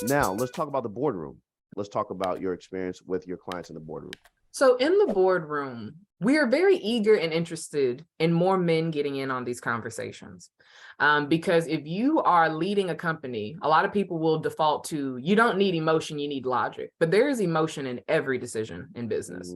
Now, let's talk about the boardroom. Let's talk about your experience with your clients in the boardroom. So in the boardroom, we are very eager and interested in more men getting in on these conversations. Because if you are leading a company, a lot of people will default to, you don't need emotion, you need logic. But there is emotion in every decision in business.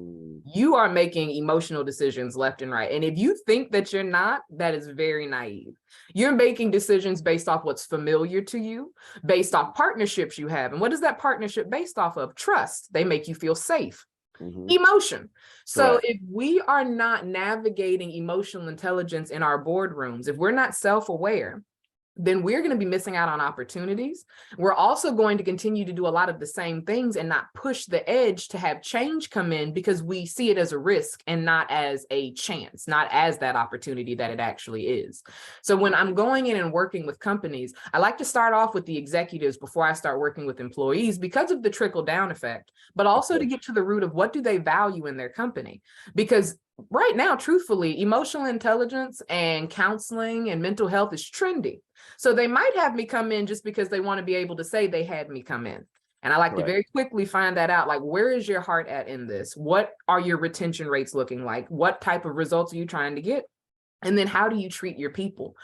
You are making emotional decisions left and right. And if you think that you're not, that is very naive. You're making decisions based off what's familiar to you, based off partnerships you have. And what is that partnership based off of? Trust. They make you feel safe. Emotion. So if we are not navigating emotional intelligence in our boardrooms, if we're not self-aware, then we're going to be missing out on opportunities. We're also going to continue to do a lot of the same things and not push the edge to have change come in, because we see it as a risk and not as a chance, not as that opportunity that it actually is. So when I'm going in and working with companies, I like to start off with the executives before I start working with employees, because of the trickle down effect, but also to get to the root of what do they value in their company. Because right now, truthfully, emotional intelligence and counseling and mental health is trendy. So they might have me come in just because they want to be able to say they had me come in. And I like to very quickly find that out. Like, where is your heart at in this? What are your retention rates looking like? What type of results are you trying to get? And then how do you treat your people?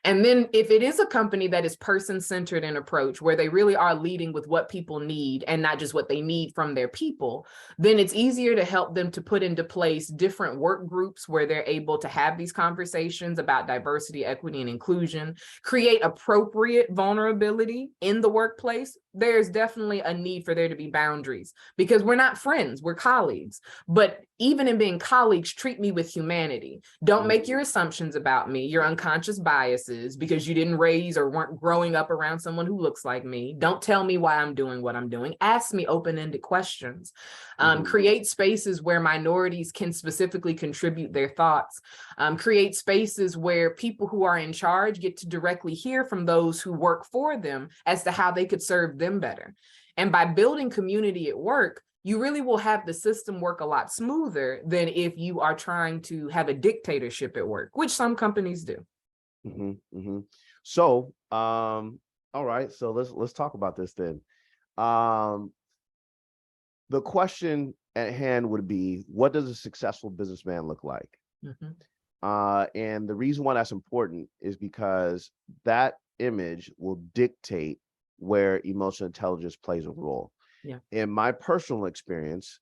And then if it is a company that is person-centered in approach, where they really are leading with what people need and not just what they need from their people, then it's easier to help them to put into place different work groups where they're able to have these conversations about diversity, equity, and inclusion, create appropriate vulnerability in the workplace. There's definitely a need for there to be boundaries, because we're not friends, we're colleagues. But even in being colleagues, treat me with humanity. Don't make your assumptions about me, your unconscious biases, because you didn't raise or weren't growing up around someone who looks like me. Don't tell me why I'm doing what I'm doing. Ask me open-ended questions. Create spaces where minorities can specifically contribute their thoughts. Create spaces where people who are in charge get to directly hear from those who work for them as to how they could serve them better. And by building community at work, you really will have the system work a lot smoother than if you are trying to have a dictatorship at work, which some companies do. So, all right, so let's talk about this then. The question at hand would be, what does a successful businessman look like? And the reason why that's important is because that image will dictate where emotional intelligence plays a role. In my personal experience,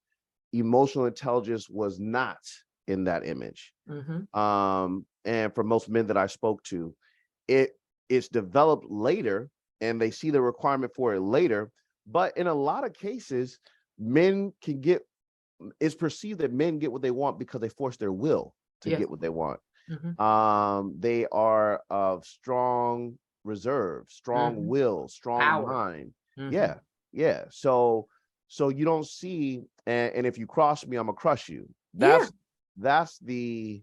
emotional intelligence was not in that image. And for most men that I spoke to, it's developed later, and they see the requirement for it later. But in a lot of cases, it's perceived that men get what they want because they force their will to get what they want. They are of strong reserve, strong will, strong mind. So you don't see, and if you cross me, I'm gonna crush you. That's the.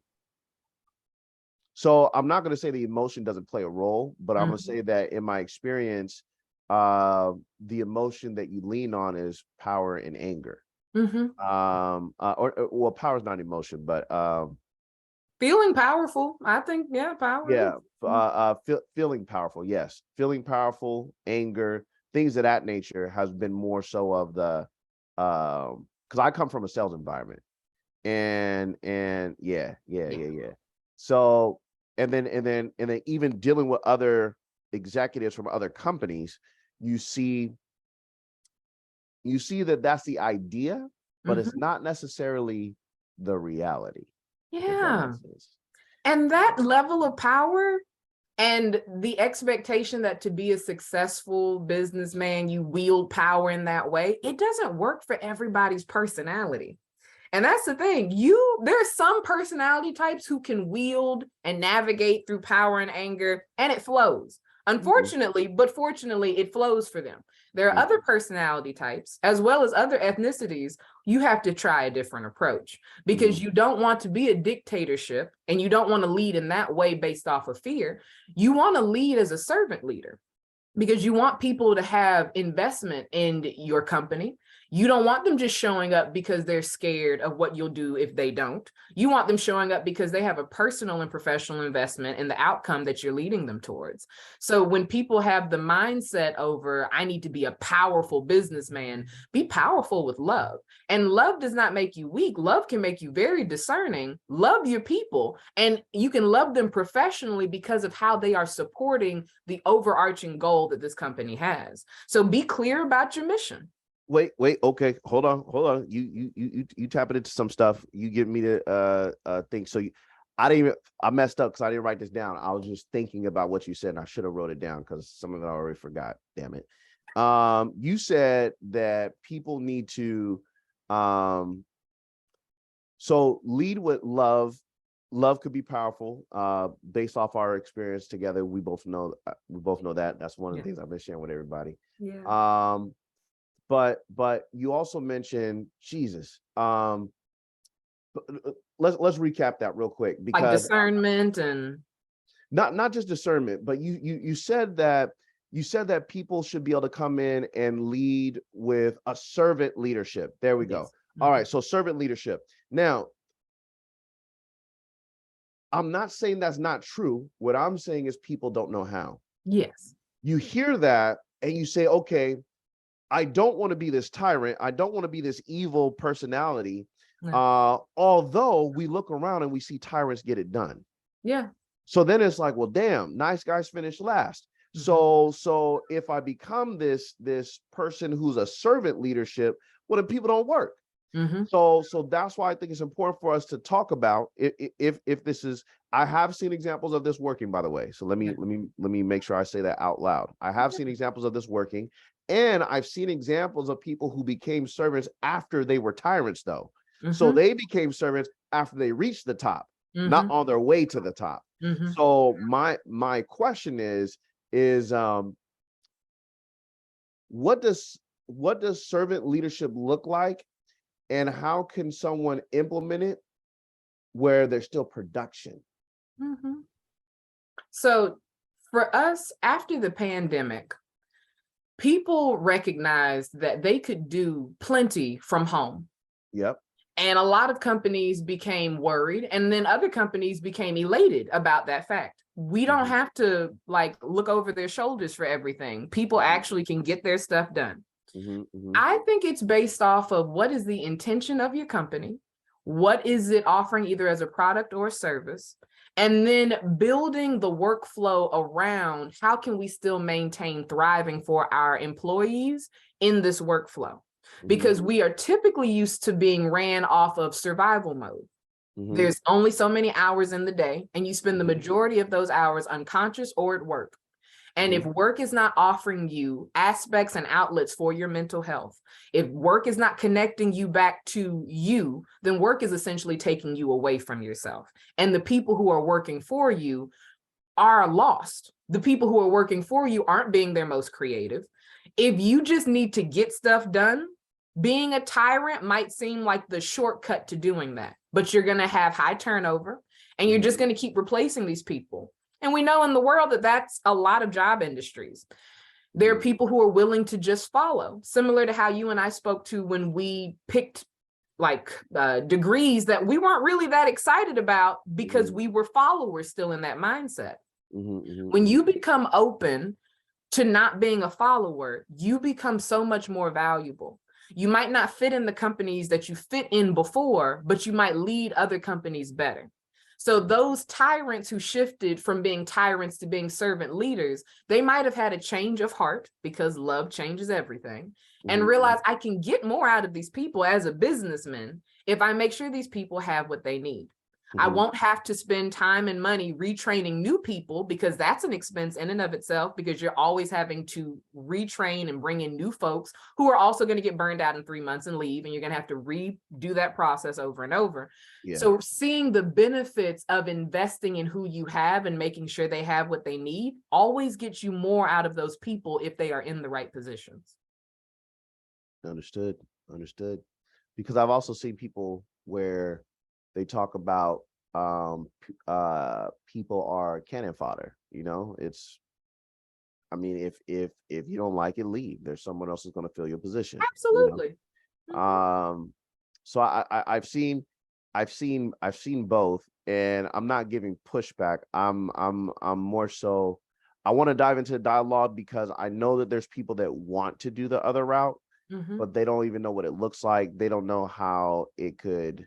So I'm not gonna say the emotion doesn't play a role, but I'm gonna say that in my experience, the emotion that you lean on is power and anger. Well, power is not emotion, but feeling powerful, I think. Power. Feeling powerful. Yes, feeling powerful, anger, things of that nature has been more so of the because I come from a sales environment, and so and then even dealing with other executives from other companies, you see that that's the idea, but it's not necessarily the reality. And that level of power and the expectation that to be a successful businessman, you wield power in that way, it doesn't work for everybody's personality. And that's the thing. There's some personality types who can wield and navigate through power and anger, and it flows. Unfortunately, but fortunately, it flows for them. There are other personality types, as well as other ethnicities. You have to try a different approach, because you don't want to be a dictatorship, and you don't want to lead in that way based off of fear. You want to lead as a servant leader, because you want people to have investment in your company. You don't want them just showing up because they're scared of what you'll do if they don't. You want them showing up because they have a personal and professional investment in the outcome that you're leading them towards. So when people have the mindset over, I need to be a powerful businessman, be powerful with love. And love does not make you weak. Love can make you very discerning. Love your people, and you can love them professionally because of how they are supporting the overarching goal that this company has. So be clear about your mission. Wait, okay, hold on. You tapping into some stuff. You give me the thing. So I messed up because I didn't write this down. I was just thinking about what you said, and I should have wrote it down because some of it I already forgot. Damn it. You said that people need to so lead with love. Love could be powerful. Based off our experience together, we both know that. That's one of the things I've been sharing with everybody. Yeah. But you also mentioned Jesus. Let's recap that real quick, because like discernment and not just discernment, but you said that people should be able to come in and lead with a servant leadership. There we go. All right, so servant leadership. Now, I'm not saying that's not true. What I'm saying is people don't know how. Yes. You hear that and you say, okay, I don't want to be this tyrant. I don't want to be this evil personality. No. Although we look around and we see tyrants get it done. Yeah. So then it's like, well, damn, nice guys finish last. So if I become this person who's a servant leadership, well, then people don't work. So that's why I think it's important for us to talk about if this is. I have seen examples of this working, by the way. So let me make sure I say that out loud. I have seen examples of this working. And I've seen examples of people who became servants after they were tyrants, though. So they became servants after they reached the top, not on their way to the top. So my question is what does servant leadership look like, and how can someone implement it where there's still production? So for us, after the pandemic, people recognized that they could do plenty from home. Yep. And a lot of companies became worried, and then other companies became elated about that fact. We don't have to look over their shoulders for everything. People actually can get their stuff done. I think it's based off of what is the intention of your company, what is it offering either as a product or a service, and then building the workflow around how can we still maintain thriving for our employees in this workflow? Because we are typically used to being ran off of survival mode. There's only so many hours in the day, and you spend the majority of those hours unconscious or at work. And if work is not offering you aspects and outlets for your mental health, if work is not connecting you back to you, then work is essentially taking you away from yourself. And the people who are working for you are lost. The people who are working for you aren't being their most creative. If you just need to get stuff done, being a tyrant might seem like the shortcut to doing that, but you're going to have high turnover, and you're just going to keep replacing these people. And we know in the world that that's a lot of job industries. There are people who are willing to just follow, similar to how you and I spoke to when we picked degrees that we weren't really that excited about because we were followers still in that mindset. When you become open to not being a follower, you become so much more valuable. You might not fit in the companies that you fit in before, but you might lead other companies better. So those tyrants who shifted from being tyrants to being servant leaders, they might have had a change of heart, because love changes everything, and realize I can get more out of these people as a businessman if I make sure these people have what they need. I won't have to spend time and money retraining new people, because that's an expense in and of itself, because you're always having to retrain and bring in new folks who are also going to get burned out in 3 months and leave, and you're going to have to redo that process over and over. So seeing the benefits of investing in who you have and making sure they have what they need always gets you more out of those people if they are in the right positions. Understood. Because I've also seen people where they talk about people are cannon fodder. It's, I mean, if you don't like it, leave. There's someone else who's going to fill your position. Absolutely. So I've seen both, and I'm not giving pushback. I'm more so, I want to dive into the dialogue because I know that there's people that want to do the other route, but they don't even know what it looks like. They don't know how it could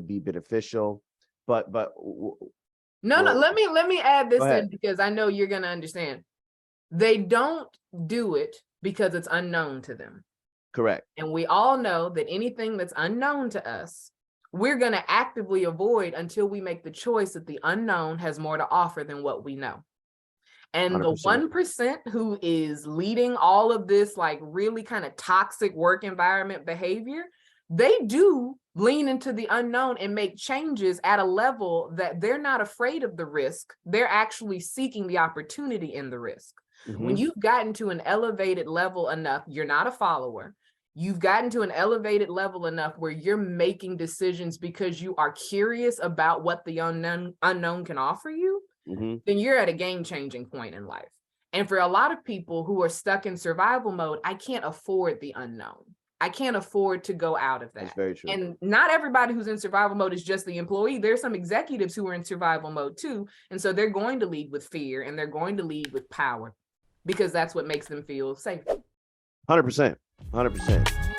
be beneficial. But no, let me add this in, because I know you're going to understand. They don't do it because it's unknown to them. Correct. And we all know that anything that's unknown to us, we're going to actively avoid until we make the choice that the unknown has more to offer than what we know. And 100%. The 1% who is leading all of this, like, really kind of toxic work environment behavior, they do lean into the unknown and make changes at a level that they're not afraid of the risk. They're actually seeking the opportunity in the risk. When you've gotten to an elevated level enough, you're not a follower. You've gotten to an elevated level enough where you're making decisions because you are curious about what the unknown can offer you, then you're at a game-changing point in life. And for a lot of people who are stuck in survival mode, I can't afford the unknown. I can't afford to go out of that. That's very true. And not everybody who's in survival mode is just the employee. There's some executives who are in survival mode too. And so they're going to lead with fear, and they're going to lead with power, because that's what makes them feel safe. 100%. 100%.